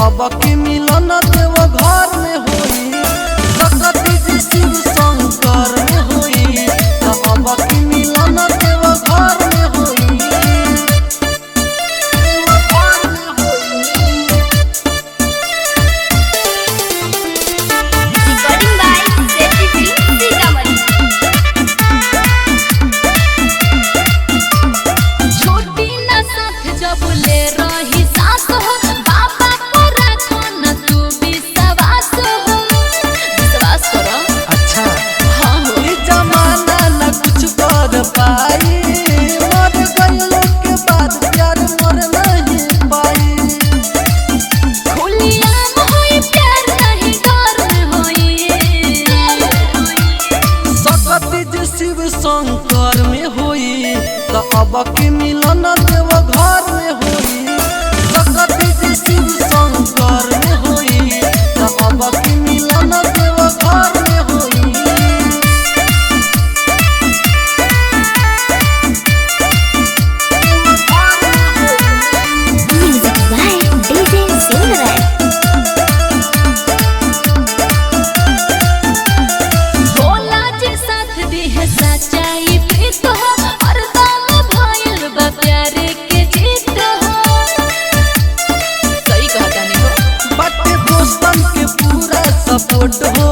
अब की मिलन देव घर में होई, सकती जी शिव शंकर में होई, अब की मिलन देव घर में होई, Recording by Sethi Sitamarhi। छोटी ना साथ जब ले रही सास हो, बाबा को रखो न तू विश्वास हो, विश्वास करो। अच्छा हाँ हो ई जमाना न कुछ कर पाई, मर गइलो के बाद प्यार मर नहीं पाई, खुलियाम होई प्यार नहीं डर में होई, सकती जी शिव शंकर में होई, तो अब की मिलन देव घर में होई, सकती जी शिव शंकर में होई, तो अब की मिलन देव घर में होई। Music by DJ singer. Bhola ji साथ दी है सच्चाई प्रीत हो, हरदम भइल बा प्यार के जीत हो। सही कहता नहीं हो। बाटे दोस्तन के पूरा सपोर्ट हो,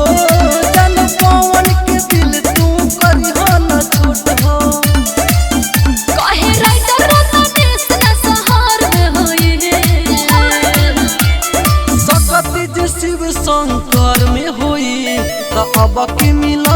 जन पवन के दिल तू करिहो न छूट हो, कहे राइटर रतनेश ना शहर में होई है, सकती जी शिव शंकर में होई, तो अब की मिलन